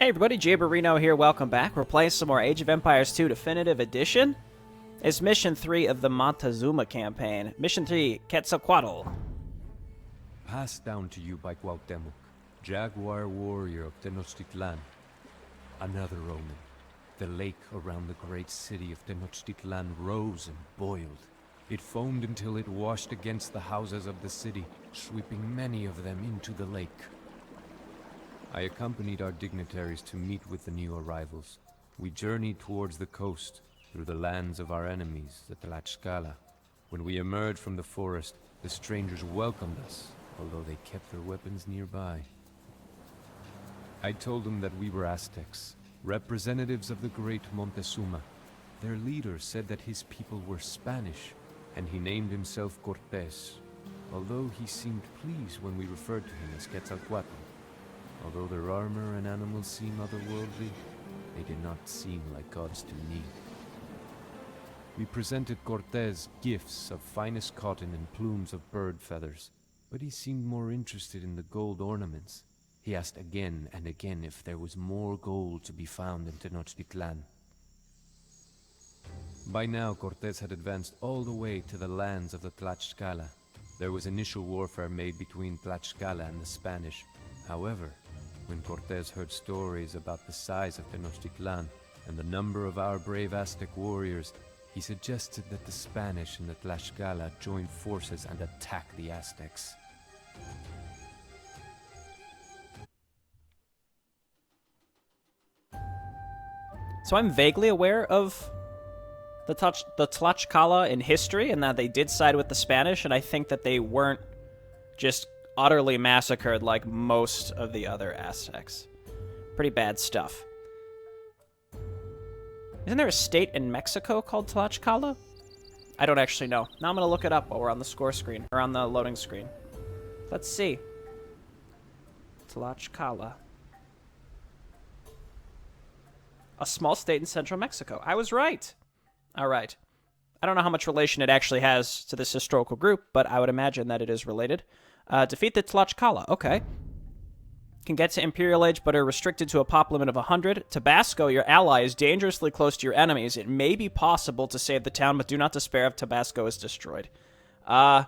Hey everybody, Jaberino here, welcome back. We're playing some more Age of Empires 2 Definitive Edition. It's Mission 3 of the Montezuma campaign. Mission 3, Quetzalcoatl. Passed down to you by Cuauhtémoc, Jaguar warrior of Tenochtitlan. Another omen. The lake around the great city of Tenochtitlan rose and boiled. It foamed until it washed against the houses of the city, sweeping many of them into the lake. I accompanied our dignitaries to meet with the new arrivals. We journeyed towards the coast, through the lands of our enemies, the Tlaxcala. When we emerged from the forest, the strangers welcomed us, although they kept their weapons nearby. I told them that we were Aztecs, representatives of the great Montezuma. Their leader said that his people were Spanish, and he named himself Cortés, although he seemed pleased when we referred to him as Quetzalcoatl. Although their armor and animals seem otherworldly, they did not seem like gods to me. We presented Cortés gifts of finest cotton and plumes of bird feathers, but he seemed more interested in the gold ornaments. He asked again and again if there was more gold to be found in Tenochtitlan. By now, Cortés had advanced all the way to the lands of the Tlaxcala. There was initial warfare made between Tlaxcala and the Spanish. However, when Cortés heard stories about the size of Tenochtitlan and the number of our brave Aztec warriors, he suggested that the Spanish and the Tlaxcala join forces and attack the Aztecs. So I'm vaguely aware of the Tlaxcala in history, and that they did side with the Spanish, and I think that they weren't just utterly massacred like most of the other Aztecs. Pretty bad stuff. Isn't there a state in Mexico called Tlaxcala? I don't actually know. Now I'm going to look it up while we're on the score screen, or on the loading screen. Let's see. Tlaxcala. A small state in central Mexico. I was right. All right. I don't know how much relation it actually has to this historical group, but I would imagine that it is related. Defeat the Tlaxcala. Okay. Can get to Imperial Age, but are restricted to a pop limit of 100. Tabasco, your ally, is dangerously close to your enemies. It may be possible to save the town, but do not despair if Tabasco is destroyed. I'm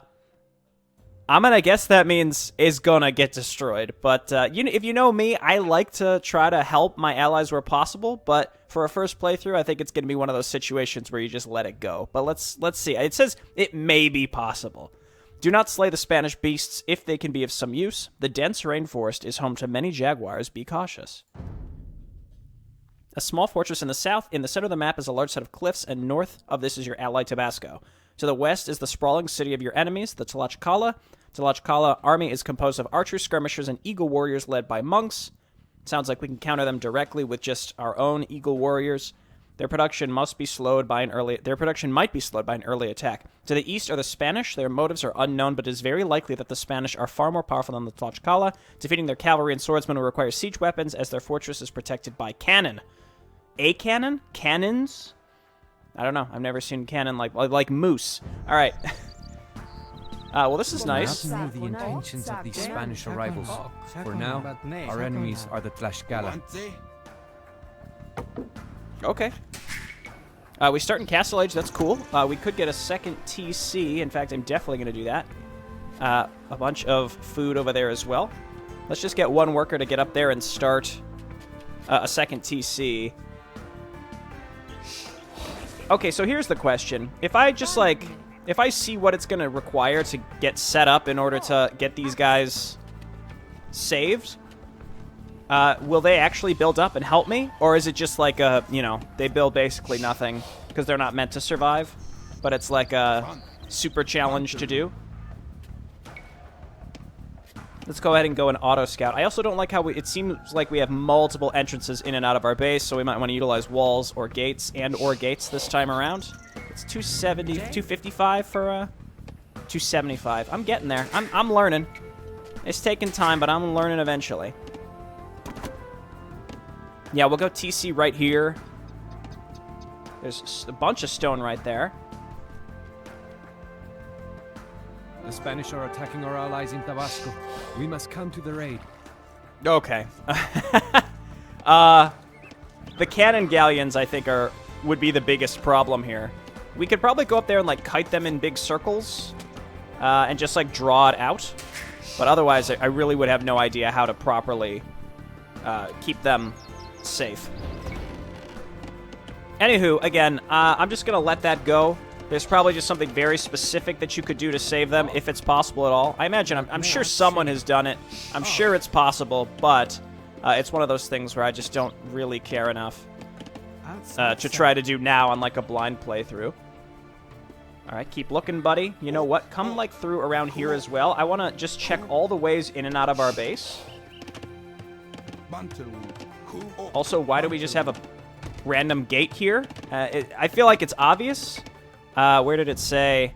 gonna guess that means is gonna get destroyed. But if you know me, I like to try to help my allies where possible. But for a first playthrough, I think it's gonna be one of those situations where you just let it go. But let's see. It says it may be possible. Do not slay the Spanish beasts if they can be of some use. The dense rainforest is home to many jaguars. Be cautious. A small fortress in the south. In the center of the map is a large set of cliffs, and north of this is your ally Tabasco. To the west is the sprawling city of your enemies, the Tlaxcala. Tlaxcala army is composed of archers, skirmishers, and eagle warriors led by monks. Sounds like we can counter them directly with just our own eagle warriors. Their production might be slowed by an early attack. To the east are the Spanish. Their motives are unknown, but it is very likely that the Spanish are far more powerful than the Tlaxcala. Defeating their cavalry and swordsmen will require siege weapons, as their fortress is protected by cannon. A cannon? Cannons? I don't know. I've never seen cannon like moose. All right. Well, this is nice. We do not know the intentions of these Spanish arrivals. For now, our enemies are the Tlaxcala. Okay. We start in Castle Age. That's cool. We could get a second TC. In fact, I'm definitely going to do that. A bunch of food over there as well. Let's just get one worker to get up there and start a second TC. Okay, so here's the question. If I just, if I see what it's going to require to get set up in order to get these guys saved, will they actually build up and help me? Or is it just like they build basically nothing because they're not meant to survive, but it's like a super challenge to do? Let's go ahead and go and auto scout. I also don't like how it seems like we have multiple entrances in and out of our base, so we might want to utilize walls or gates this time around. It's 270, 255 for 275. I'm getting there. I'm learning. It's taking time, but I'm learning eventually. Yeah, we'll go TC right here. There's a bunch of stone right there. The Spanish are attacking our allies in Tabasco. We must come to their aid. Okay. The cannon galleons, I think, would be the biggest problem here. We could probably go up there and, like, kite them in big circles and just, like, draw it out. But otherwise, I really would have no idea how to properly keep them safe. Anywho, again, I'm just going to let that go. There's probably just something very specific that you could do to save them, if it's possible at all. I imagine, I'm sure someone has done it. I'm sure it's possible, but it's one of those things where I just don't really care enough to try to do now on, like, a blind playthrough. All right, keep looking, buddy. You know what? Come, like, through around here as well. I want to just check all the ways in and out of our base. Also, why do we just have a random gate here? I feel like it's obvious. Where did it say?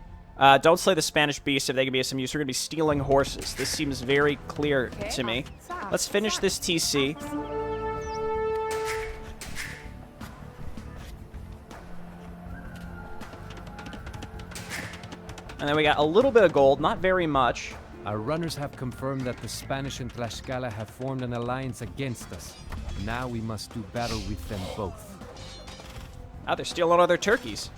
Don't slay the Spanish beast if they can be of some use. We're going to be stealing horses. This seems very clear to me. Let's finish this TC. And then we got a little bit of gold, not very much. Our runners have confirmed that the Spanish and Tlaxcala have formed an alliance against us. Now we must do battle with them both. Oh, they're stealing all their turkeys.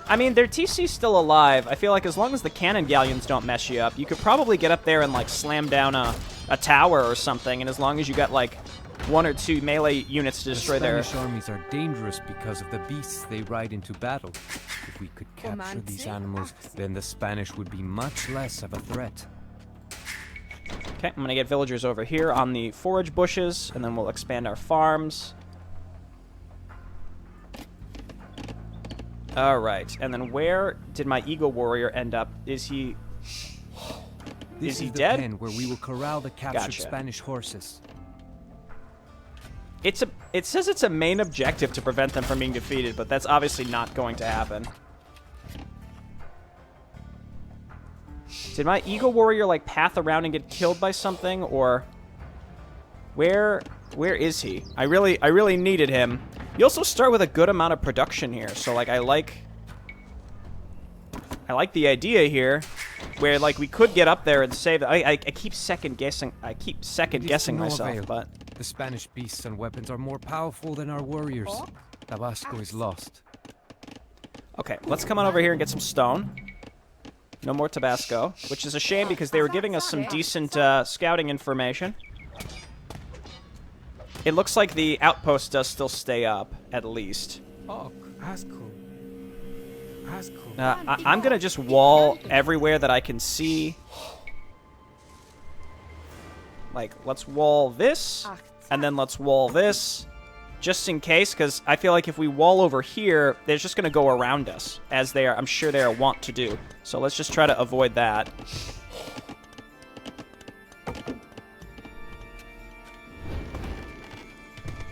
I mean, their TC's still alive. I feel like as long as the cannon galleons don't mess you up, you could probably get up there and, like, slam down a tower or something, and as long as you got, like, 1 or 2 melee units to destroy their... The Spanish armies are dangerous because of the beasts they ride into battle. If we could capture these animals, then the Spanish would be much less of a threat. Okay, I'm going to get villagers over here on the forage bushes, and then we'll expand our farms. All right, and then where did my Eagle Warrior end up? Is he dead? This is the pen where we will corral the captured Spanish horses. It says it's a main objective to prevent them from being defeated, but that's obviously not going to happen. Did my Eagle Warrior, like, path around and get killed by something, or where is he? I really needed him. You also start with a good amount of production here, so, like, I like the idea here, where, like, we could get up there and save. I keep second guessing. I keep second guessing myself, but the Spanish beasts and weapons are more powerful than our warriors. Tabasco is lost. Okay, let's come on over here and get some stone. No more Tabasco, which is a shame because they were giving us some decent scouting information. It looks like the outpost does still stay up, at least. I'm going to just wall everywhere that I can see. Like, let's wall this, and then let's wall this, just in case, because I feel like if we wall over here, they're just going to go around us, as they are, I'm sure they are wont to do. So let's just try to avoid that.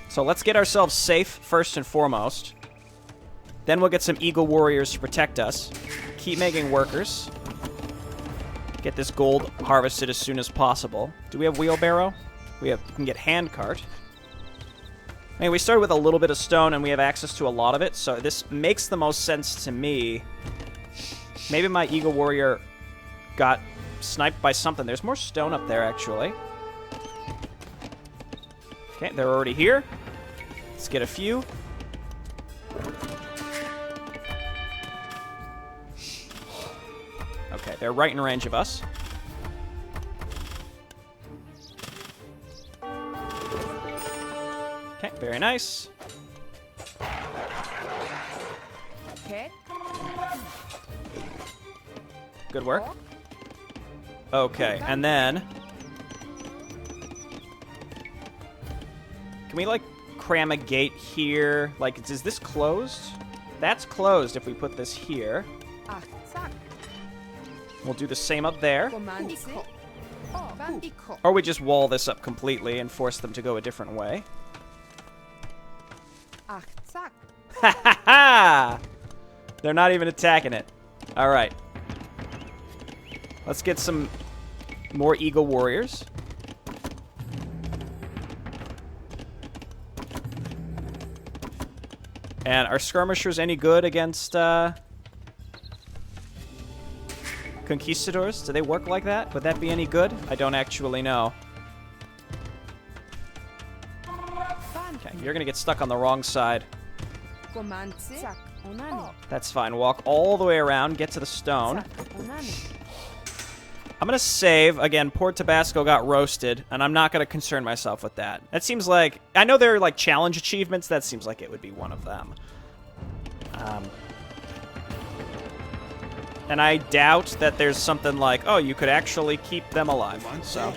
So let's get ourselves safe, first and foremost. Then we'll get some Eagle Warriors to protect us. Keep making workers. Get this gold harvested as soon as possible. Do we have wheelbarrow? We can get handcart. I mean, we started with a little bit of stone, and we have access to a lot of it, so this makes the most sense to me. Maybe my Eagle Warrior got sniped by something. There's more stone up there, actually. Okay, they're already here. Let's get a few. Okay, they're right in range of us. Okay, very nice. Okay. Good work. Okay, and then... Can we, like, cram a gate here? Like, is this closed? That's closed if we put this here. We'll do the same up there. Or we just wall this up completely and force them to go a different way. Ha ha ha! They're not even attacking it. Alright. Let's get some more Eagle Warriors. And are skirmishers any good against conquistadors? Do they work like that? Would that be any good? I don't actually know. Okay, you're gonna get stuck on the wrong side. That's fine. Walk all the way around, get to the stone. I'm gonna save. Again, Port Tabasco got roasted, and I'm not gonna concern myself with that. That seems like... I know there are, like, challenge achievements. That seems like it would be one of them. And I doubt that there's something like, oh, you could actually keep them alive. So...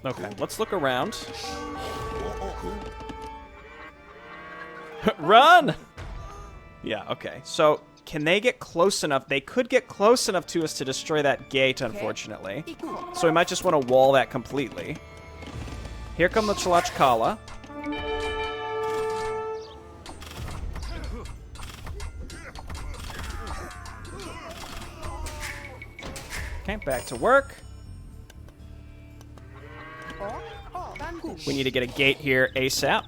Okay, let's look around. Run! Yeah, okay. So, can they get close enough? They could get close enough to us to destroy that gate, unfortunately. So we might just want to wall that completely. Here come the Tlaxcala. Okay, back to work. We need to get a gate here ASAP.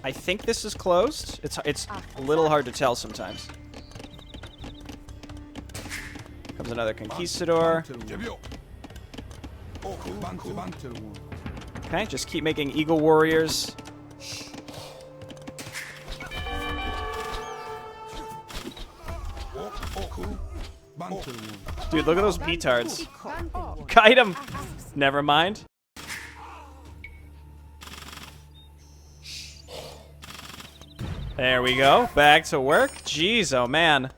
I think this is closed. It's a little hard to tell sometimes. Comes another conquistador. Okay, just keep making eagle warriors. Dude, look at those petards. Kite him! Never mind. There we go. Back to work. Jeez, oh man.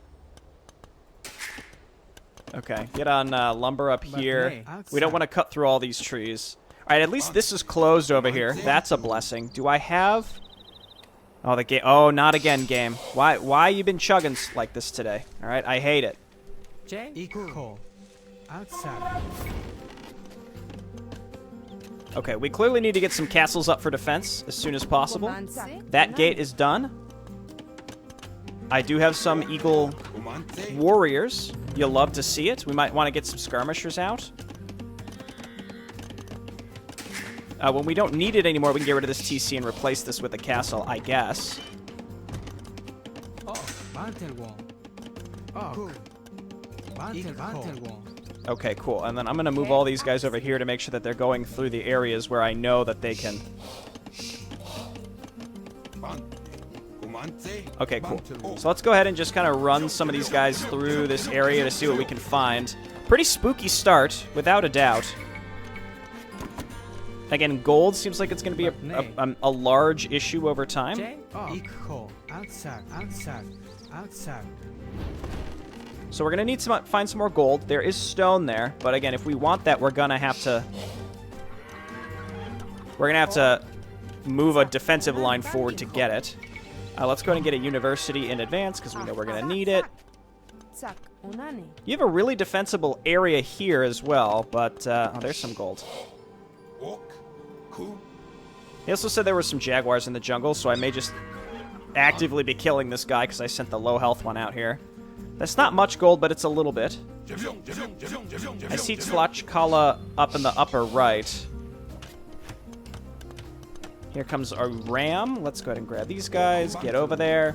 Okay, get on lumber up here. We don't want to cut through all these trees. Alright, at least this is closed over here. That's a blessing. Do I have... Oh, the game. Oh, not again, game. Why you been chugging like this today? Alright, I hate it. Okay, we clearly need to get some castles up for defense as soon as possible. That gate is done. I do have some eagle warriors. You'll love to see it. We might want to get some skirmishers out. When we don't need it anymore, we can get rid of this TC and replace this with a castle, I guess. Okay, cool. And then I'm going to move all these guys over here to make sure that they're going through the areas where I know that they can... Okay, cool. So let's go ahead and just kind of run some of these guys through this area to see what we can find. Pretty spooky start, without a doubt. Again, gold seems like it's going to be a large issue over time. So we're going to need to find some more gold. There is stone there, but again, if we want that, we're going to have to... move a defensive line forward to get it. Let's go ahead and get a university in advance, because we know we're going to need it. You have a really defensible area here as well, but... oh, there's some gold. He also said there were some jaguars in the jungle, so I may just actively be killing this guy because I sent the low health one out here. That's not much gold, but it's a little bit. I see Tlaxcala up in the upper right. Here comes our ram. Let's go ahead and grab these guys, get over there.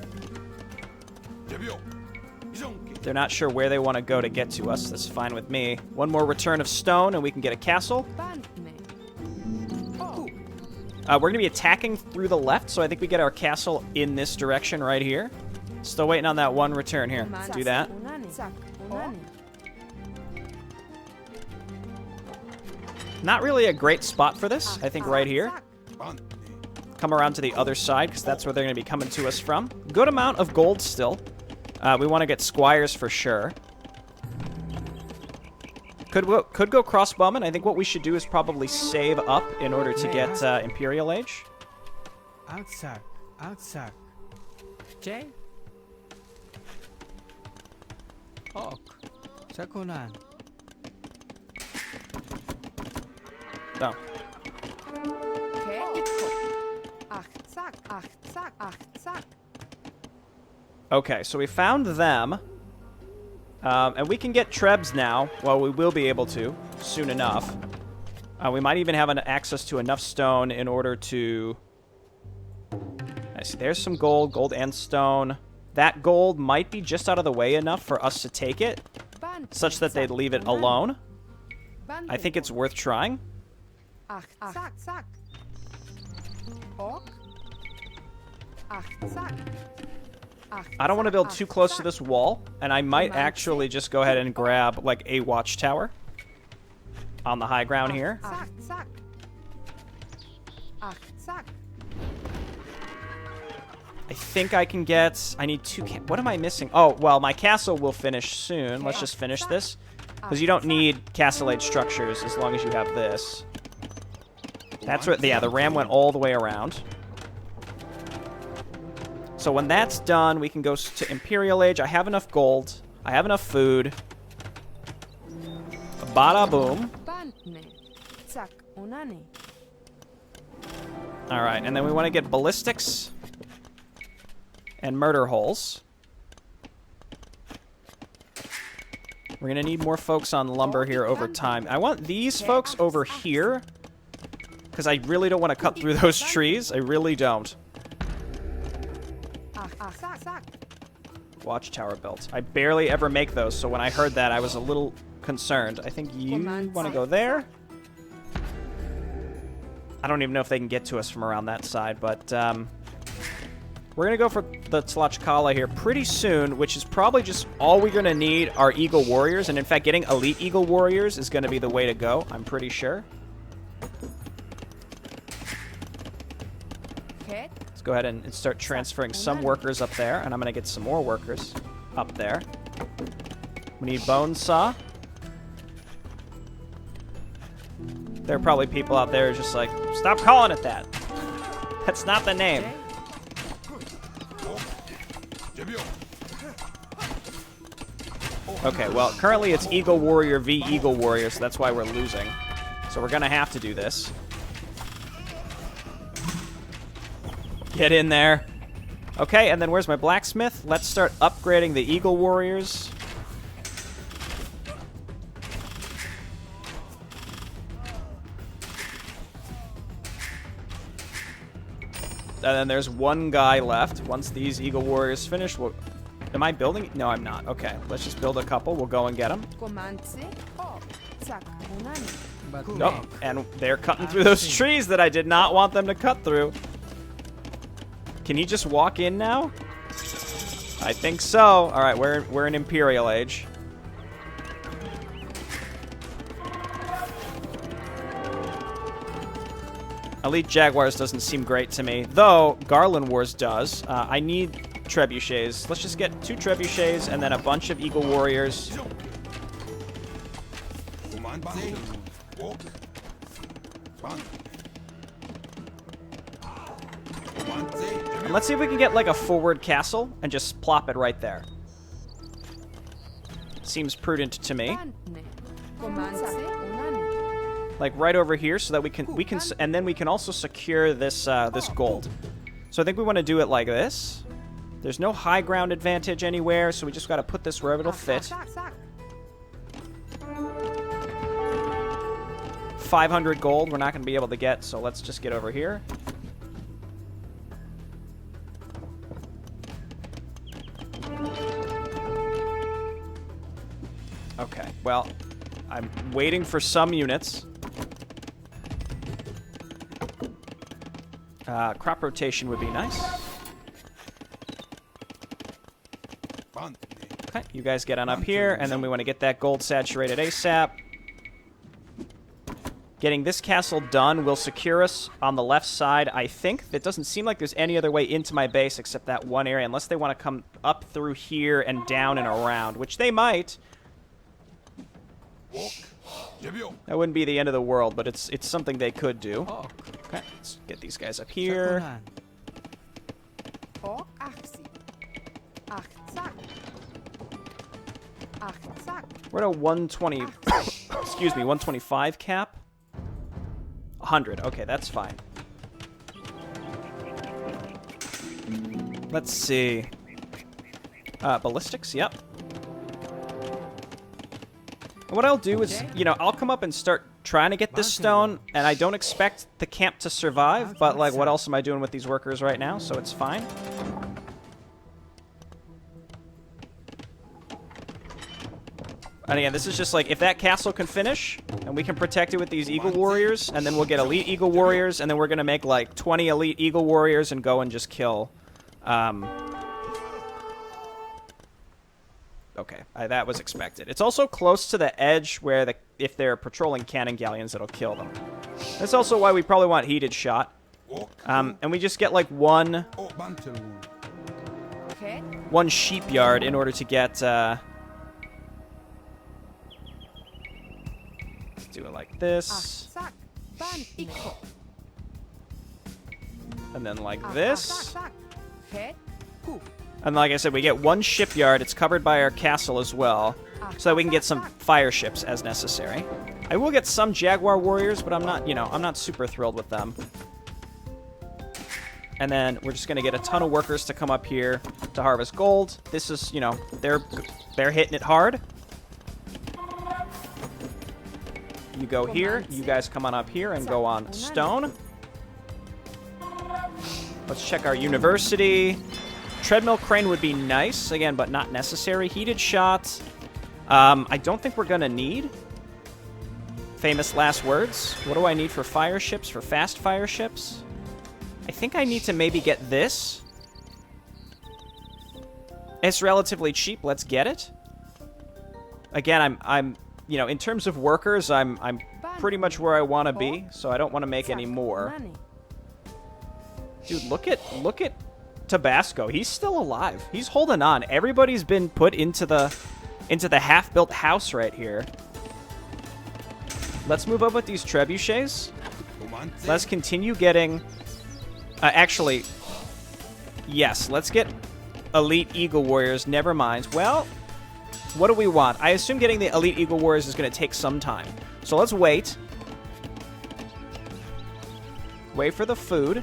They're not sure where they want to go to get to us. That's fine with me. One more return of stone, and we can get a castle. We're going to be attacking through the left, so I think we get our castle in this direction right here. Still waiting on that one return here. Let's do that. Not really a great spot for this. I think right here. Come around to the other side, because that's where they're going to be coming to us from. Good amount of gold still. We want to get squires for sure. Could go crossbowman. I think what we should do is probably save up in order to get Imperial Age. Jay? No. Okay, so we found them. And we can get Trebs now. Well, we will be able to soon enough. We might even have access to enough stone in order to... I see, there's some gold and stone. that gold might be just out of the way enough for us to take it, such that they'd leave it alone. I think it's worth trying. I don't want to build too close to this wall, and I might actually just go ahead and grab, like, a watchtower on the high ground here. I think I can get... I need 2... What am I missing? Oh, well, my castle will finish soon. Let's just finish this. Because you don't need castle-age structures as long as you have this. That's what... Yeah, the ram went all the way around. So when that's done, we can go to Imperial Age. I have enough gold. I have enough food. Bada boom. Alright, and then we want to get ballistics and murder holes. We're going to need more folks on lumber here over time. I want these folks over here, because I really don't want to cut through those trees. I really don't. Watchtower built. I barely ever make those, so when I heard that, I was a little concerned. I think you want to go there. I don't even know if they can get to us from around that side, but we're going to go for the Tlaxcala here pretty soon, which is probably just all we're going to need are Eagle Warriors. And in fact, getting Elite Eagle Warriors is going to be the way to go, I'm pretty sure. Let's go ahead and start transferring some workers up there, and I'm going to get some more workers up there. We need Bone Saw. There are probably people out there just like, stop calling it that. That's not the name. Okay, well, currently it's Eagle Warrior v. Eagle Warrior, so that's why we're losing. So we're going to have to do this. Get in there. Okay, and then where's my blacksmith? Let's start upgrading the Eagle Warriors. And then there's one guy left. Once these Eagle Warriors finish, we'll... Am I building? No, I'm not. Okay, let's just build a couple. We'll go and get them. Nope, and they're cutting through those trees that I did not want them to cut through. Can he just walk in now? I think so. All right, we're in Imperial Age. Elite Jaguars doesn't seem great to me, though Garland Wars does. I need trebuchets. Let's just get 2 trebuchets and then a bunch of Eagle Warriors. And let's see if we can get like a forward castle and just plop it right there. Seems prudent to me. Like right over here, so that we can, and then we can also secure this this gold. So I think we want to do it like this. There's no high ground advantage anywhere, so we just got to put this wherever it'll fit. 500 gold, we're not going to be able to get, so let's just get over here. Okay, well, I'm waiting for some units. Crop rotation would be nice. Okay, you guys get on up here, and then we want to get that gold saturated ASAP. Getting this castle done will secure us on the left side, I think. It doesn't seem like there's any other way into my base except that one area, unless they want to come up through here and down and around, which they might. That wouldn't be the end of the world, but it's something they could do. Okay, let's get these guys up here. We're at a 120, excuse me, 125 cap. 100, okay, that's fine. Let's see. Ballistics, yep. And what I'll do is, you know, I'll come up and start trying to get this stone, and I don't expect the camp to survive, but, like, what else am I doing with these workers right now? So it's fine. And again, this is just like, if that castle can finish, and we can protect it with these Eagle Warriors, and then we'll get Elite Eagle Warriors, and then we're going to make like 20 Elite Eagle Warriors and go and just kill... Okay, that was expected. It's also close to the edge where if they're patrolling cannon galleons, it'll kill them. That's also why we probably want heated shot. And we just get like one sheepyard in order to get... let's do it like this. And then like this. And like I said, we get one shipyard. It's covered by our castle as well, so that we can get some fire ships as necessary. I will get some Jaguar warriors, but I'm not, I'm not super thrilled with them. And then we're just going to get a ton of workers to come up here to harvest gold. This is, they're hitting it hard. You go here. You guys come on up here and go on stone. Let's check our university. Treadmill crane would be nice, again, but not necessary. Heated shots. I don't think we're going to need famous last words. What do I need for fire ships, for fast fire ships? I think I need to maybe get this. It's relatively cheap. Let's get it. Again, I'm in terms of workers, I'm pretty much where I want to be, so I don't want to make any more. Dude, look at Tabasco. He's still alive. He's holding on. Everybody's been put into the half-built house right here. Let's move up with these trebuchets. Let's continue getting... actually, yes, let's get Elite Eagle Warriors. Never mind. Well, what do we want? I assume getting the Elite Eagle Warriors is going to take some time. So let's wait. Wait for the food.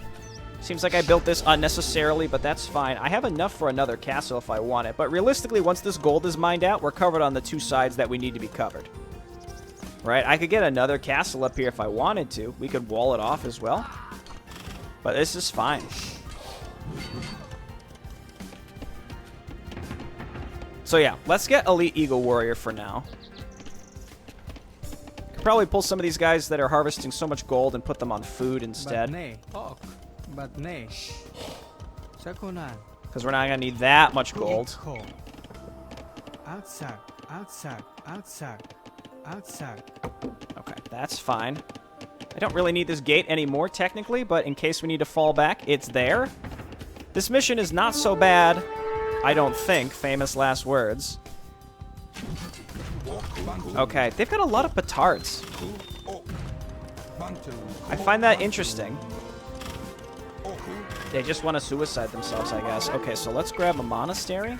Seems like I built this unnecessarily, but that's fine. I have enough for another castle if I want it. But realistically, once this gold is mined out, we're covered on the two sides that we need to be covered. Right? I could get another castle up here if I wanted to. We could wall it off as well. But this is fine. So yeah, let's get Elite Eagle Warrior for now. Could probably pull some of these guys that are harvesting so much gold and put them on food instead. Because we're not going to need that much gold. Okay, that's fine. I don't really need this gate anymore, technically, but in case we need to fall back, it's there. This mission is not so bad, I don't think. Famous last words. Okay, they've got a lot of petards. I find that interesting. They just want to suicide themselves, I guess. Okay, so let's grab a monastery.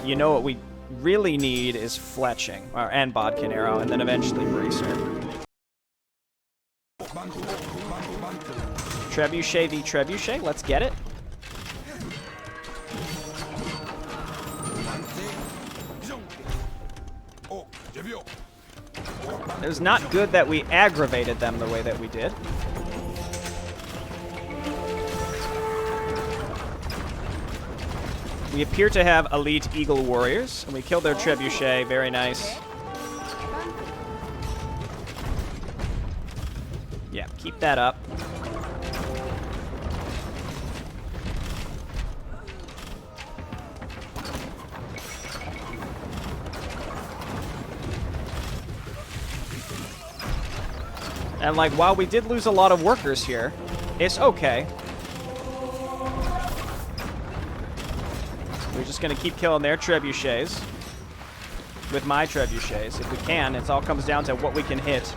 You know what we really need is fletching, and bodkin arrow, and then eventually bracer. Trebuchet v trebuchet, let's get it. It was not good that we aggravated them the way that we did. We appear to have Elite Eagle Warriors, and we killed their trebuchet. Very nice. Yeah, keep that up. And, like, while we did lose a lot of workers here, it's okay. We're just going to keep killing their trebuchets with my trebuchets. If we can, it all comes down to what we can hit.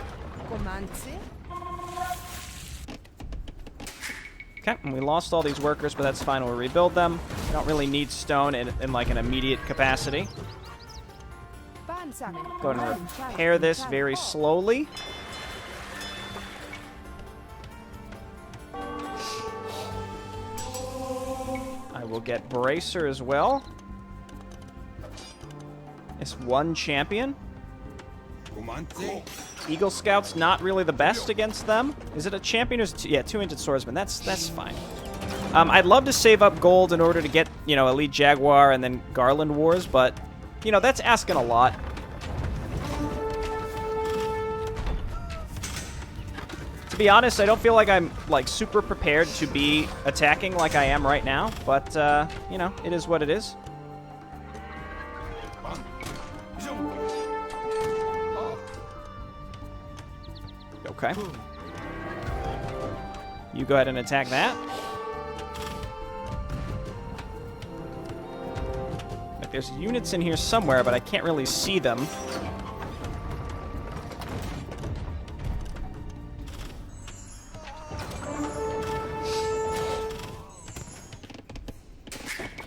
Okay, and we lost all these workers, but that's fine. We'll rebuild them. We don't really need stone in like, an immediate capacity. Go ahead and repair this very slowly. We'll get Bracer as well. It's one champion. Eagle Scout's not really the best against them. Is it a champion or is it yeah, two-handed swordsman? That's fine. I'd love to save up gold in order to get, you know, Elite Jaguar and then Garland Wars, but, you know, that's asking a lot. To be honest, I don't feel like I'm, like, super prepared to be attacking like I am right now, but, you know, it is what it is. Okay. You go ahead and attack that. Like, there's units in here somewhere, but I can't really see them.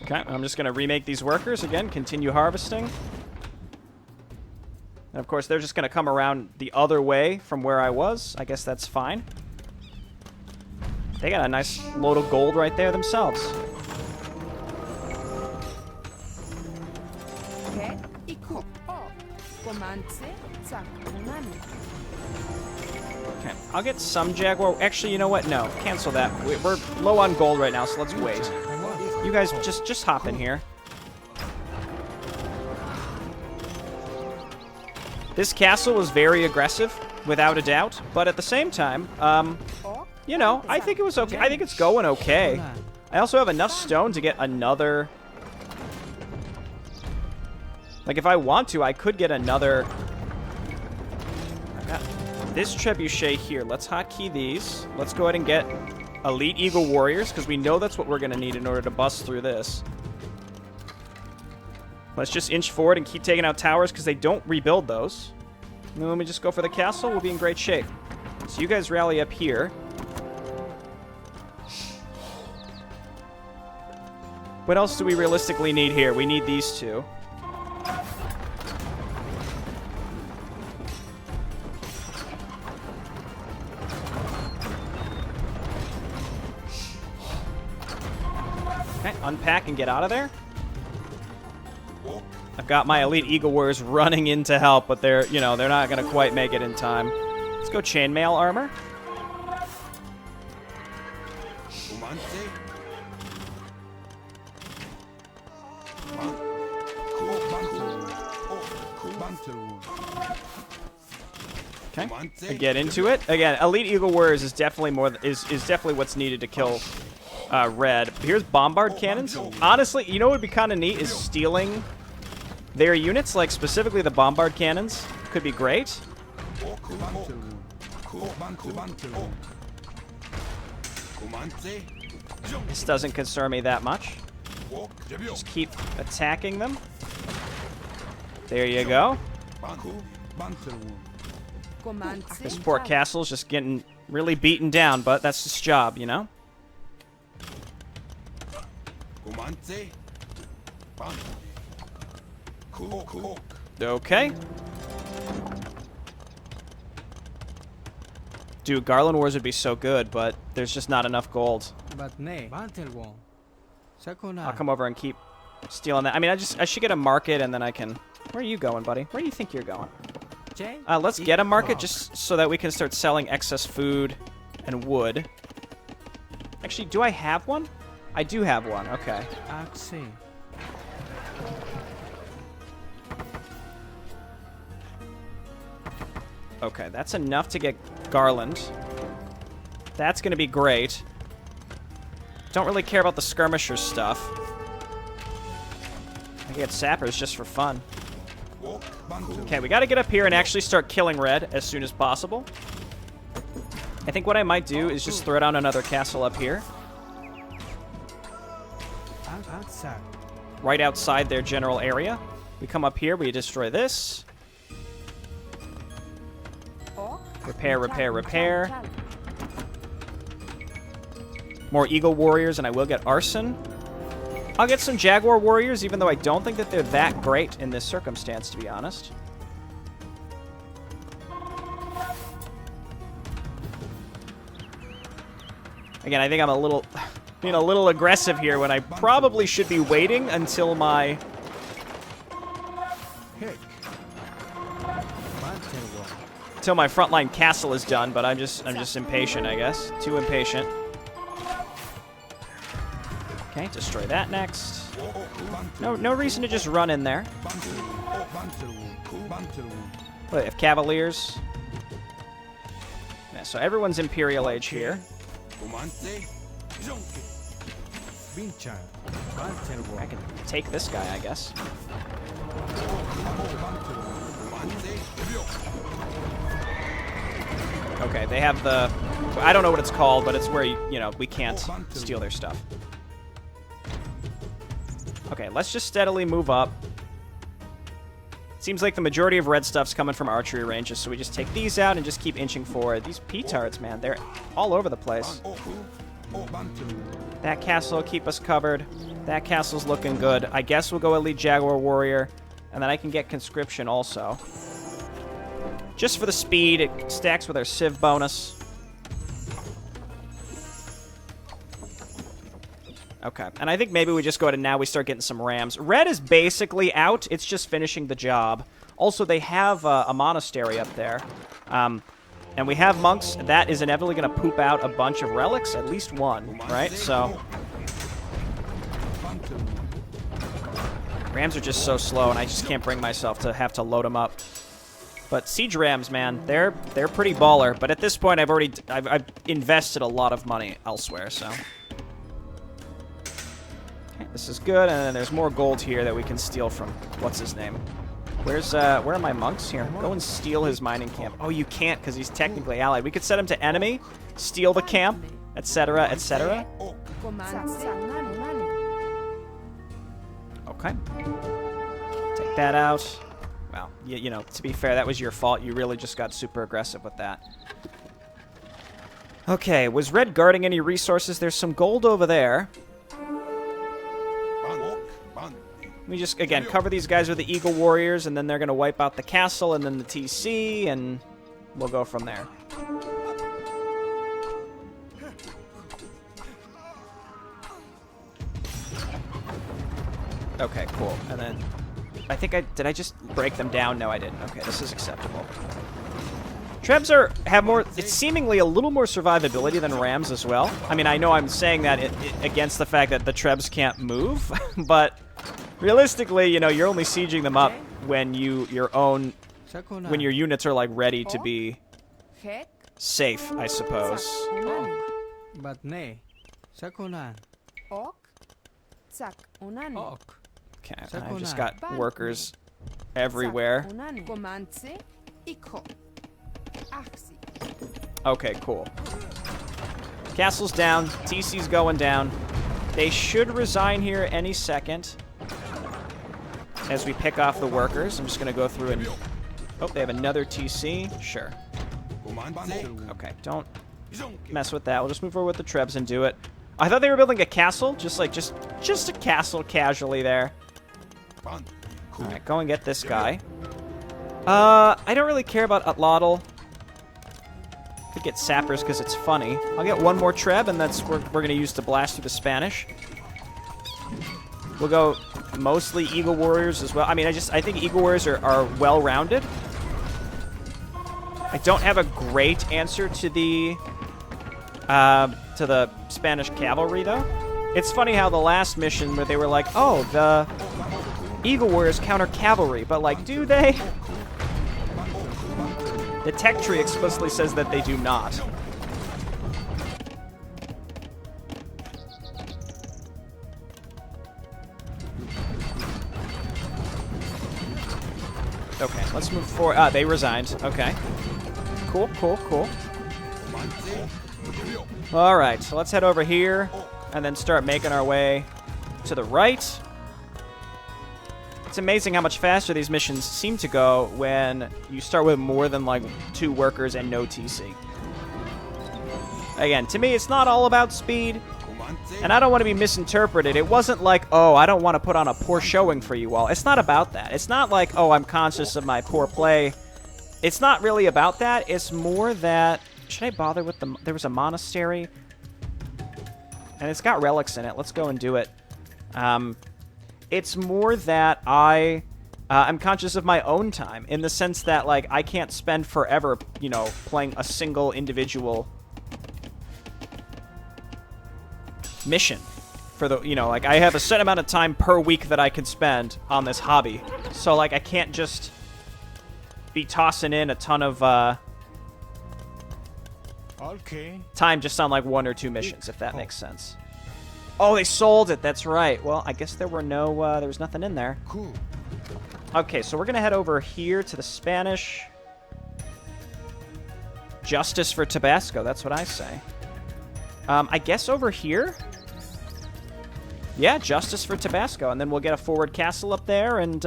Okay, I'm just going to remake these workers again, continue harvesting. And of course, they're just going to come around the other way from where I was. I guess that's fine. They got a nice load of gold right there themselves. Okay, I'll get some Jaguar. Actually, you know what? No, cancel that. We're low on gold right now, so let's wait. You guys just hop in here. This castle was very aggressive, without a doubt, but at the same time, you know, I think it was okay. I think it's going okay. I also have enough stone to get another... Like, if I want to, I could get another... I got this trebuchet here. Let's hotkey these. Let's go ahead and get Elite Eagle Warriors, because we know that's what we're going to need in order to bust through this. Let's just inch forward and keep taking out towers, because they don't rebuild those. And then when we just go for the castle, we'll be in great shape. So you guys rally up here. What else do we realistically need here? We need these two. Okay, unpack and get out of there. I've got my Elite Eagle Warriors running in to help, but they're, you know, they're not going to quite make it in time. Let's go chainmail armor. Okay, and get into it. Again, Elite Eagle Warriors is definitely is definitely what's needed to kill red. Here's bombard cannons. Honestly, you know what would be kind of neat is stealing their units, like specifically the bombard cannons. Could be great. This doesn't concern me that much. Just keep attacking them. There you go. This poor castle's just getting really beaten down, but that's its job, you know? Okay. Dude, Garland Wars would be so good, but there's just not enough gold. I'll come over and keep stealing that. I mean, I should get a market, and then I can... Where are you going, buddy? Where do you think you're going? Let's get a market just so that we can start selling excess food and wood. Actually, do I have one? I do have one. Okay. Okay, that's enough to get Garland. That's going to be great. Don't really care about the skirmisher stuff. I get sappers just for fun. Okay, we got to get up here and actually start killing red as soon as possible. I think what I might do is just throw down another castle up here. Right outside their general area. We come up here, we destroy this. Repair, repair, repair. More Eagle Warriors, and I will get Arson. I'll get some Jaguar Warriors, even though I don't think that they're that great in this circumstance, to be honest. Again, I think I'm being a little aggressive here when I probably should be waiting until my... Until my frontline castle is done, but I'm just impatient, I guess. Too impatient. Okay, destroy that next. No reason to just run in there. Wait, if Cavaliers. Yeah, so everyone's Imperial Age here. I can take this guy, I guess. Okay, they have the... I don't know what it's called, but it's where, you know, we can't steal their stuff. Okay, let's just steadily move up. Seems like the majority of red stuff's coming from archery ranges, so we just take these out and just keep inching forward. These petards, man, they're all over the place. That castle will keep us covered. That castle's looking good. I guess we'll go Elite Jaguar Warrior, and then I can get Conscription also. Just for the speed, it stacks with our Civ bonus. Okay, and I think maybe we just go ahead and now we start getting some rams. Red is basically out. It's just finishing the job. Also, they have a monastery up there. And we have monks. That is inevitably going to poop out a bunch of relics. At least one, right? So... Rams are just so slow, and I just can't bring myself to have to load them up. But siege rams, man, they're pretty baller. But at this point, I've invested a lot of money elsewhere, so... Okay, this is good, and then there's more gold here that we can steal from... What's his name? Where are my monks? Here, go and steal his mining camp. Oh, you can't, because he's technically allied. We could set him to enemy, steal the camp, etc., etc. Okay. Take that out. Well, you know, to be fair, that was your fault. You really just got super aggressive with that. Okay, was red guarding any resources? There's some gold over there. We just, again, cover these guys with the Eagle Warriors, and then they're going to wipe out the castle, and then the TC, and we'll go from there. Okay, cool. And then, I think did I just break them down? No, I didn't. Okay, this is acceptable. Trebs have more, it's seemingly a little more survivability than Rams as well. I mean, I know I'm saying that against the fact that the Trebs can't move, but... Realistically, you know, you're only sieging them up when when your units are like ready to be safe, I suppose. But nay, Sakonan. Okay, and I've just got workers everywhere. Okay, cool. Castle's down. TC's going down. They should resign here any second. As we pick off the workers, I'm just going to go through and... Oh, they have another TC. Sure. Okay, don't mess with that. We'll just move forward with the Trebs and do it. I thought they were building a castle. Just a castle casually there. Alright, go and get this guy. I don't really care about Atlatl. Could get sappers because it's funny. I'll get one more Treb, and that's what we're going to use to blast through the Spanish. We'll go mostly Eagle Warriors as well. I mean, I think Eagle Warriors are well-rounded. I don't have a great answer to the Spanish cavalry, though. It's funny how the last mission where they were like, oh, the Eagle Warriors counter cavalry, but like, do they? The tech tree explicitly says that they do not. Okay, let's move forward. Ah, they resigned. Okay. Cool, cool, cool. Alright, so let's head over here and then start making our way to the right. It's amazing how much faster these missions seem to go when you start with more than like 2 workers and no TC. Again, to me, it's not all about speed. And I don't want to be misinterpreted. It wasn't like, oh, I don't want to put on a poor showing for you all. It's not about that. It's not like, oh, I'm conscious of my poor play. It's not really about that. It's more that... Should I bother with the... There was a monastery. And it's got relics in it. Let's go and do it. It's more that I'm conscious of my own time. In the sense that, like, I can't spend forever, you know, playing a single individual... mission. for the, like, I have a set amount of time per week that I can spend on this hobby. So, like, I can't just be tossing in a ton of Okay. time just on, like, 1 or 2 missions, if that makes sense. Oh, they sold it. That's right. Well, I guess there were there was nothing in there. Cool. Okay, so we're going to head over here to the Spanish. Justice for Tabasco, that's what I say. I guess over here? Yeah, Justice for Tabasco, and then we'll get a forward castle up there, and,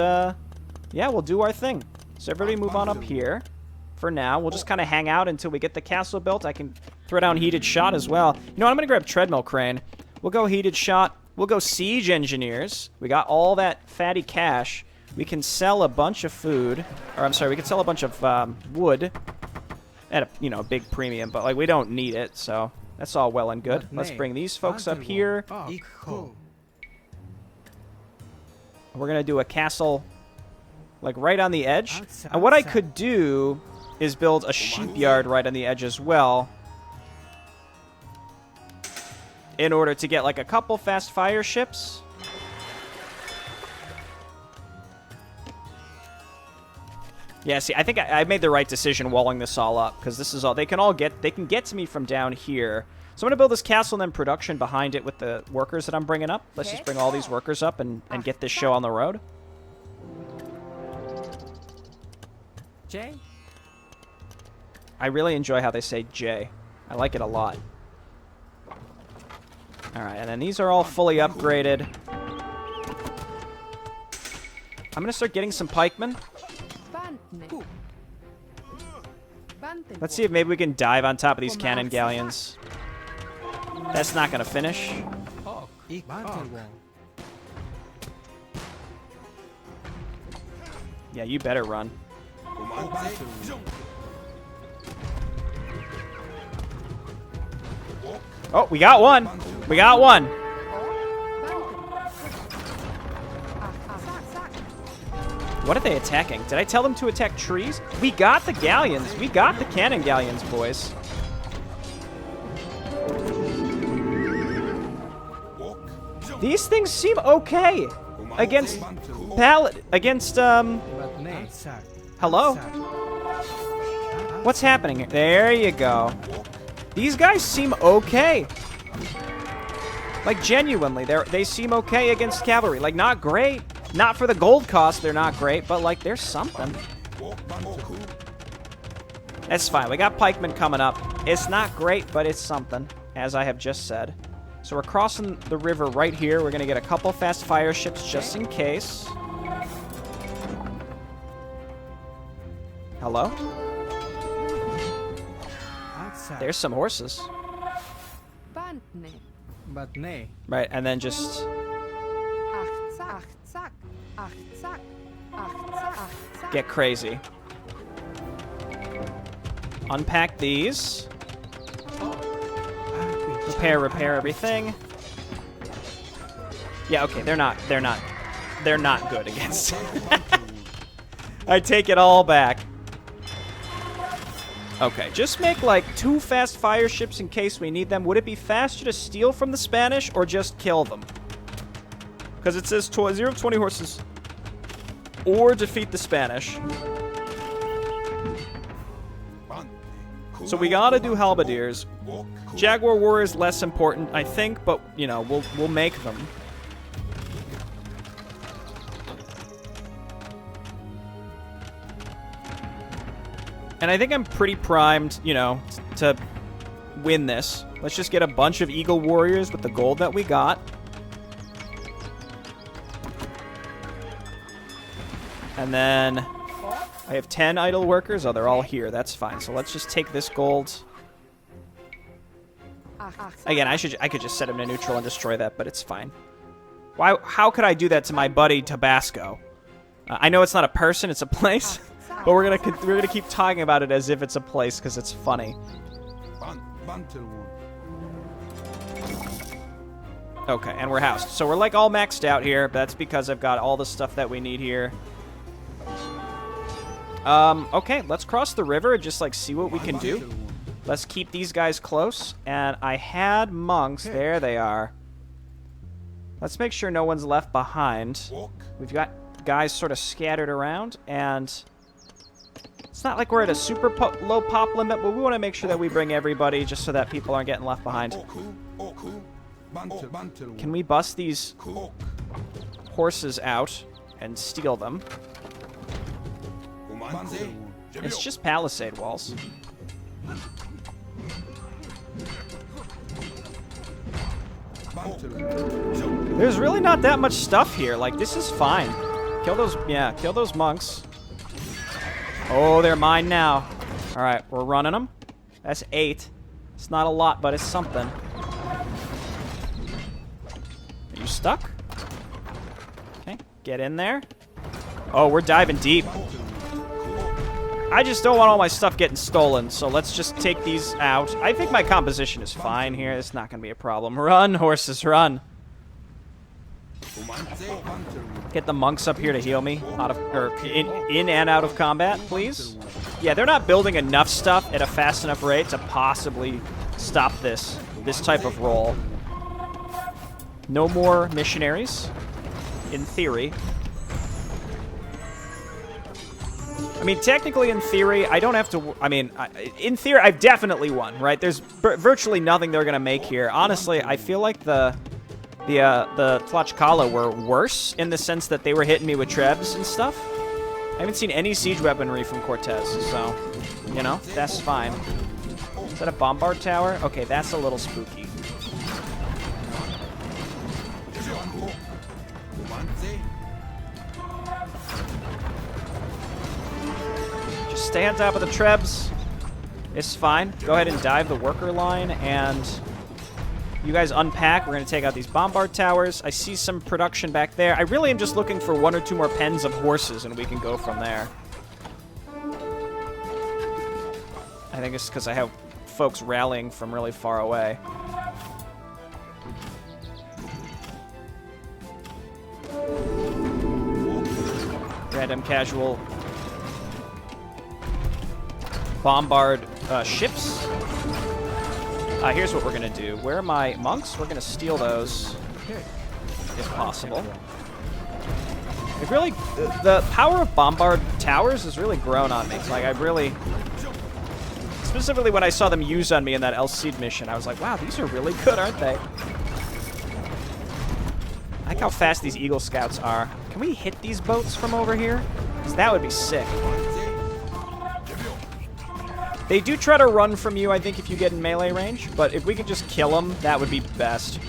yeah, we'll do our thing. So everybody move on up here. For now, we'll just kind of hang out until we get the castle built. I can throw down Heated Shot as well. You know what, I'm going to grab Treadmill Crane. We'll go Heated Shot. We'll go Siege Engineers. We got all that fatty cash. We can sell a bunch of food. Or, I'm sorry, we can sell a bunch of wood at a, big premium. But, like, we don't need it, so that's all well and good. Let's bring these folks up here. We're going to do a castle, like, right on the edge. And what I could do is build a sheepyard right on the edge as well, in order to get, like, a couple fast fire ships. Yeah, see, I think I made the right decision walling this all up, because this is all, they can get to me from down here. So I'm going to build this castle and then production behind it with the workers that I'm bringing up. Let's just bring all these workers up and get this show on the road. Jay? I really enjoy how they say J. I like it a lot. Alright, and then these are all fully upgraded. I'm going to start getting some pikemen. Let's see if maybe we can dive on top of these cannon galleons. That's not going to finish. Yeah, you better run. Oh, we got one. We got one. What are they attacking? Did I tell them to attack trees? We got the galleons. We got the cannon galleons, boys. These things seem okay against hello? What's happening here? There you go. These guys seem okay. Like, genuinely, they seem okay against cavalry. Like, not great. Not for the gold cost, they're not great, but, like, there's something. That's fine. We got pikemen coming up. It's not great, but it's something, as I have just said. So we're crossing the river right here. We're going to get a couple fast fire ships just in case. Hello? There's some horses. Right, and then just... get crazy. Unpack these. Repair everything. Yeah, okay, they're not good against. I take it all back. Okay, just make like 2 fast fire ships in case we need them. Would it be faster to steal from the Spanish or just kill them? Because it says 0 of 20 horses. Or defeat the Spanish. So we gotta do halberdiers. Jaguar warriors less important, I think, but you know, we'll make them. And I think I'm pretty primed, you know, to win this. Let's just get a bunch of eagle warriors with the gold that we got. And then I have 10 idle workers. Oh, they're all here. That's fine. So let's just take this gold. Again, I could just set him to neutral and destroy that, but it's fine. Why? How could I do that to my buddy Tabasco? I know it's not a person, it's a place, but we're gonna keep talking about it as if it's a place because it's funny. Okay, and we're housed. So we're like all maxed out here, but that's because I've got all the stuff that we need here. Okay, let's cross the river and just like see what we can do. Let's keep these guys close. And I had monks. There they are. Let's make sure no one's left behind. We've got guys sort of scattered around, and it's not like we're at a super low pop limit, but we want to make sure that we bring everybody just so that people aren't getting left behind. Can we bust these horses out and steal them? It's just palisade walls. There's really not that much stuff here. Like, this is fine. Kill those, yeah, kill those monks. Oh, they're mine now. All right, we're running them. That's 8. It's not a lot, but it's something. Are you stuck? Okay, get in there. Oh, we're diving deep. I just don't want all my stuff getting stolen, so let's just take these out. I think my composition is fine here. It's not going to be a problem. Run, horses, run. Get the monks up here to heal me out of, or in and out of combat, please. Yeah, they're not building enough stuff at a fast enough rate to possibly stop this type of roll. No more missionaries, in theory. I mean, technically, in theory, I don't have to... I mean, in theory, I've definitely won, right? There's virtually nothing they're going to make here. Honestly, I feel like the Tlaxcala were worse in the sense that they were hitting me with trebs and stuff. I haven't seen any siege weaponry from Cortez, so, you know, that's fine. Is that a bombard tower? Okay, that's a little spooky. Stay on top of the trebs. It's fine. Go ahead and dive the worker line, and you guys unpack. We're going to take out these bombard towers. I see some production back there. I really am just looking for 1 or 2 more pens of horses, and we can go from there. I think it's because I have folks rallying from really far away. Random casual bombard ships. Here's what we're gonna do. Where are my monks? We're gonna steal those if possible. It really, the power of bombard towers has really grown on me. Like, I really, specifically when I saw them use on me in that El Cid mission, I was like, wow, these are really good, aren't they? I like how fast these Eagle Scouts are. Can we hit these boats from over here? Because that would be sick. They do try to run from you, I think, if you get in melee range, but if we could just kill them, that would be best.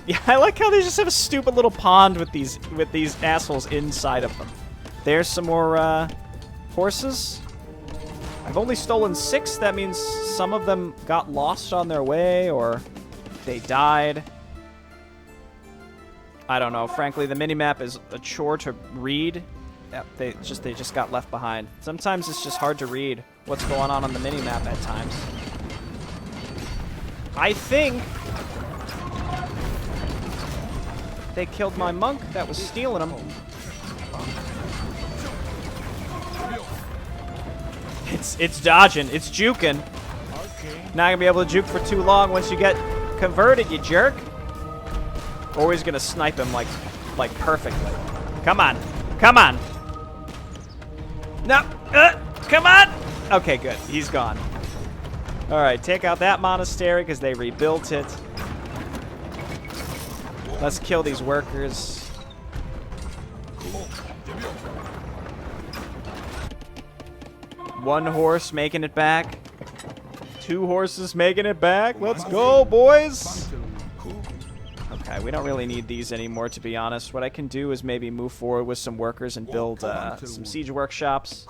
Yeah, I like how they just have a stupid little pond with these assholes inside of them. There's some more horses. I've only stolen 6. That means some of them got lost on their way, or they died. I don't know. Frankly, the minimap is a chore to read. Yep, they just got left behind. Sometimes it's just hard to read what's going on the minimap at times. I think they killed my monk that was stealing them. It's dodging. It's juking. Not gonna be able to juke for too long once you get converted, you jerk. Always gonna snipe him like perfectly. Come on. Come on. No. Come on. Okay, good. He's gone. All right, take out that monastery because they rebuilt it. Let's kill these workers. One horse making it back. 2 horses making it back. Let's go, boys. Okay, we don't really need these anymore, to be honest. What I can do is maybe move forward with some workers and build some siege workshops.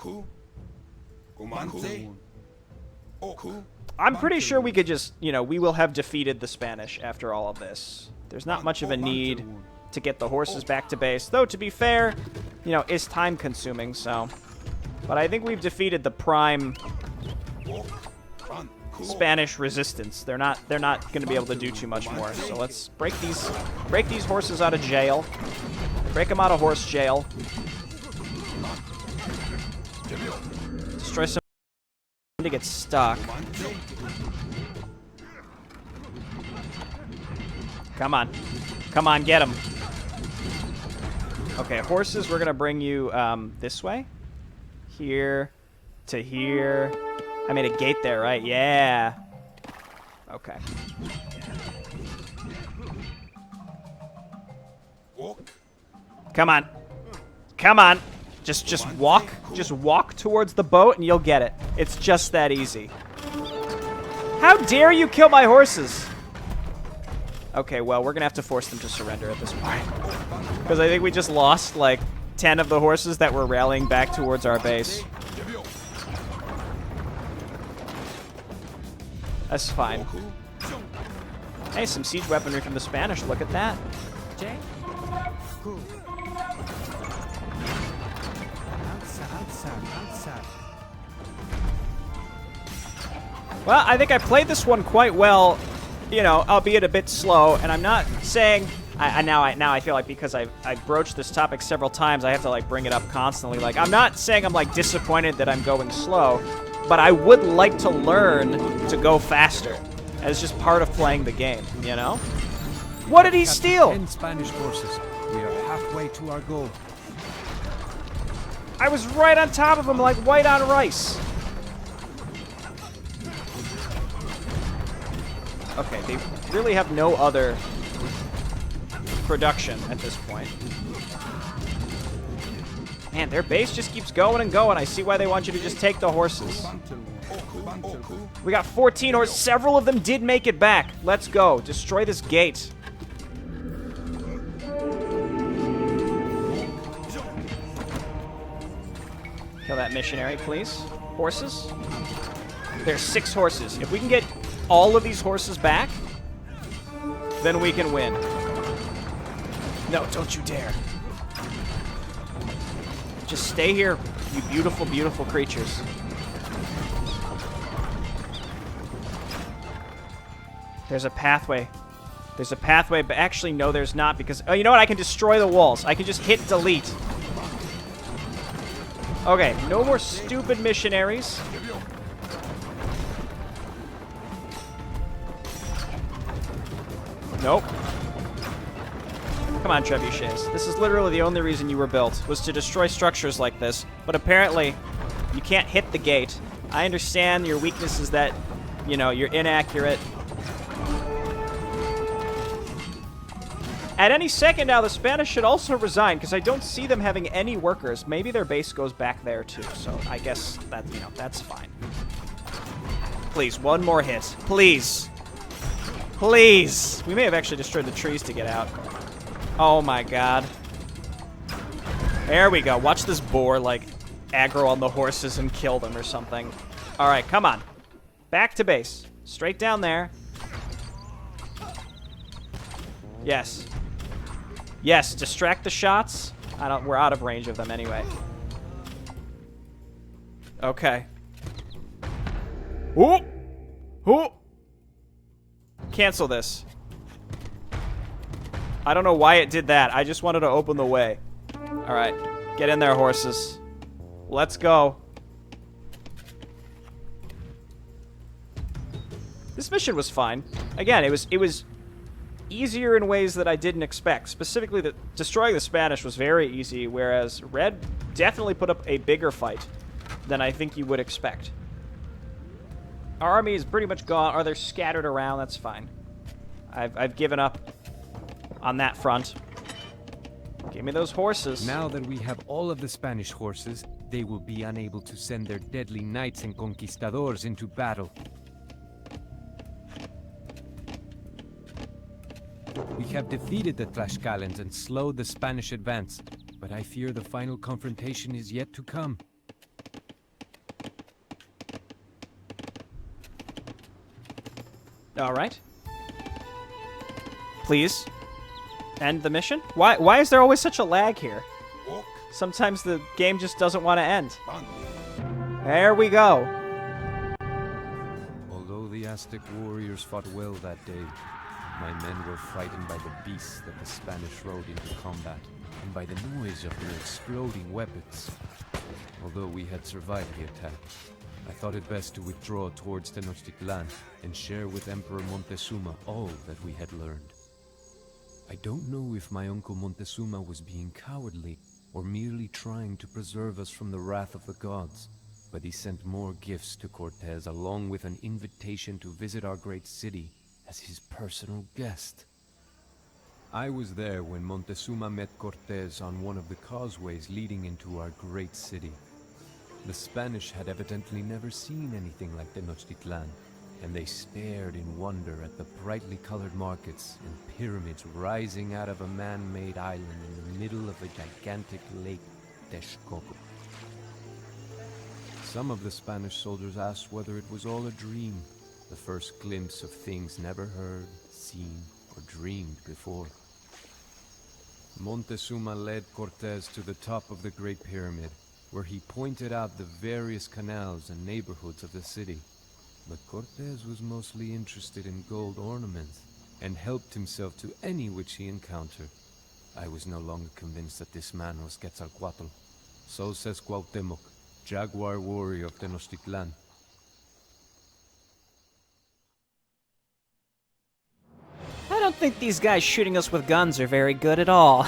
I'm pretty sure we could just, you know, we will have defeated the Spanish after all of this. There's not much of a need to get the horses back to base. Though, to be fair, you know, it's time-consuming, so... But I think we've defeated the prime Spanish resistance. They're not going to be able to do too much more. So let's break these horses out of jail. Break them out of horse jail. Destroy some to get stuck. Come on. Come on, get him. Okay, horses, we're going to bring you this way. Here to here. I made a gate there, right? Yeah. Okay. Come on. Come on. Just walk. Just walk towards the boat and you'll get it. It's just that easy. How dare you kill my horses? Okay, well, we're going to have to force them to surrender at this point. Because I think we just lost, like, 10 of the horses that were rallying back towards our base. That's fine. Hey, some siege weaponry from the Spanish. Look at that. Jay? Cool. Outside. Well, I think I played this one quite well, you know, albeit a bit slow, and I'm not saying... Now I feel like because I've broached this topic several times, I have to, like, bring it up constantly. Like, I'm not saying I'm, like, disappointed that I'm going slow, but I would like to learn to go faster. As just part of playing the game, you know? What did he steal? 10 Spanish horses. We are halfway to our goal. I was right on top of him like white on rice. Okay, they really have no other production at this point. Man, their base just keeps going and going. I see why they want you to just take the horses. We got 14 horses. Several of them did make it back. Let's go. Destroy this gate. Kill that missionary, please. Horses. There's 6 horses. If we can get all of these horses back, then we can win. No, don't you dare. Just stay here, you beautiful, beautiful creatures. There's a pathway. There's a pathway, but actually, no, there's not, because... Oh, you know what? I can destroy the walls. I can just hit delete. Okay, no more stupid missionaries. Nope. Come on, trebuchets. This is literally the only reason you were built, was to destroy structures like this. But apparently, you can't hit the gate. I understand your weakness is that, you know, you're inaccurate. At any second now, the Spanish should also resign, because I don't see them having any workers. Maybe their base goes back there, too. So I guess that, you know, that's fine. Please, one more hit. Please. Please. We may have actually destroyed the trees to get out. Oh, my God. There we go. Watch this boar, like, aggro on the horses and kill them or something. All right, come on. Back to base. Straight down there. Yes. Yes, distract the shots. We're out of range of them anyway. Okay. Ooh! Ooh! Cancel this. I don't know why it did that. I just wanted to open the way. Alright. Get in there, horses. Let's go. This mission was fine. Again, it was easier in ways that I didn't expect. Specifically, destroying the Spanish was very easy, whereas Red definitely put up a bigger fight than I think you would expect. Our army is pretty much gone, or they're scattered around. That's fine. I've given up on that front. Give me those horses. Now that we have all of the Spanish horses, they will be unable to send their deadly knights and conquistadors into battle. We have defeated the Tlaxcalans and slowed the Spanish advance, but I fear the final confrontation is yet to come. All right. Please. End the mission? Why is there always such a lag here? Sometimes the game just doesn't want to end. There we go. Although the Aztec warriors fought well that day, my men were frightened by the beasts that the Spanish rode into combat, and by the noise of their exploding weapons. Although we had survived the attack, I thought it best to withdraw towards Tenochtitlan and share with Emperor Montezuma all that we had learned. I don't know if my uncle Montezuma was being cowardly or merely trying to preserve us from the wrath of the gods, but he sent more gifts to Cortez along with an invitation to visit our great city as his personal guest. I was there when Montezuma met Cortez on one of the causeways leading into our great city. The Spanish had evidently never seen anything like Tenochtitlan, and they stared in wonder at the brightly colored markets and pyramids rising out of a man-made island in the middle of a gigantic lake, Texcoco. Some of the Spanish soldiers asked whether it was all a dream, the first glimpse of things never heard, seen, or dreamed before. Montezuma led Cortez to the top of the Great Pyramid, where he pointed out the various canals and neighborhoods of the city. But Cortez was mostly interested in gold ornaments, and helped himself to any which he encountered. I was no longer convinced that this man was Quetzalcoatl. So says Cuauhtémoc, jaguar warrior of Tenochtitlan. I don't think these guys shooting us with guns are very good at all.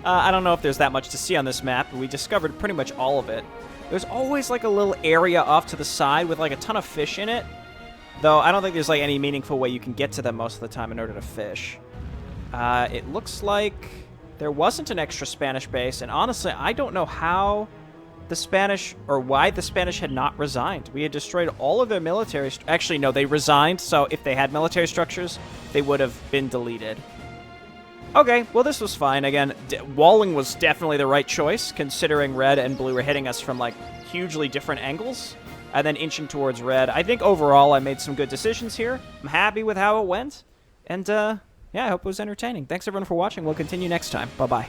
I don't know if there's that much to see on this map, but we discovered pretty much all of it. There's always like a little area off to the side with like a ton of fish in it, though I don't think there's like any meaningful way you can get to them most of the time in order to fish. It looks like there wasn't an extra Spanish base, and honestly, I don't know how the Spanish, or why the Spanish had not resigned. We had destroyed all of their military... Actually, no, they resigned, so if they had military structures, they would have been deleted. Okay, well, this was fine. Again, walling was definitely the right choice, considering red and blue were hitting us from, like, hugely different angles, and then inching towards red. I think overall I made some good decisions here. I'm happy with how it went, and, yeah, I hope it was entertaining. Thanks, everyone, for watching. We'll continue next time. Bye-bye.